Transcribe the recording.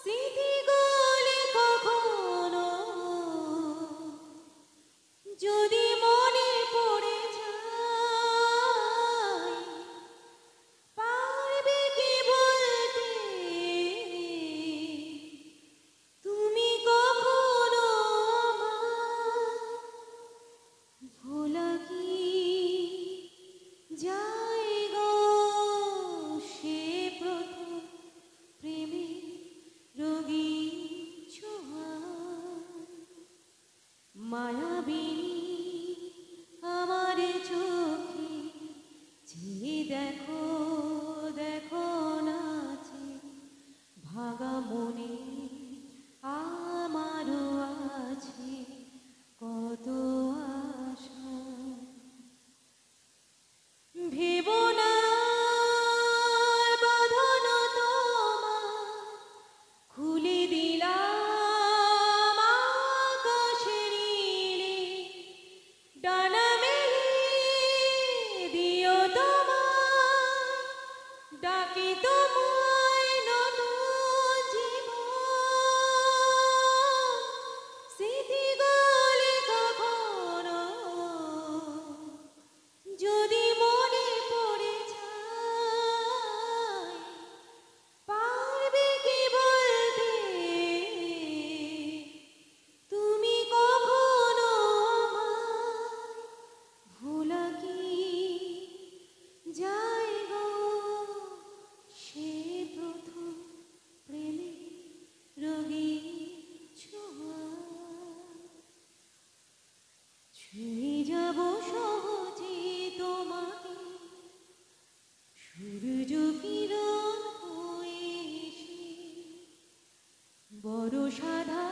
স্মৃতিগুলি কখনো যদি মনে পড়ে যায়, পারবে কি বলতে তুমি কখনো আমায়? ভোলা কি যায় গো সে প্রথম প্রেমে রোগী ছোঁয়া? মায়াবিনী আমার চোখে চেয়ে দেখো, দেখো নাচে ভাঙা মনে আমারও আছে কত আশা। ভেবো না বাঁধন তোমার, খুলে দিলাম আকাশের নীলে, ডানা মেলে দিও তোমার, ডাকি তোমায় নতুন জীবন। স্মৃতিগুলি কখনো যদি মনে পড়ে যায়, পারবে কি বলতে তুমি কখনো আমায়? ভোলা কি যায় গো সে প্রথম প্রেমে রোগী ছোঁয়া? ছুঁয়ে যাব সহজে তোমাকে সূর্য কিরণ হয়ে এসে, বড় সাধা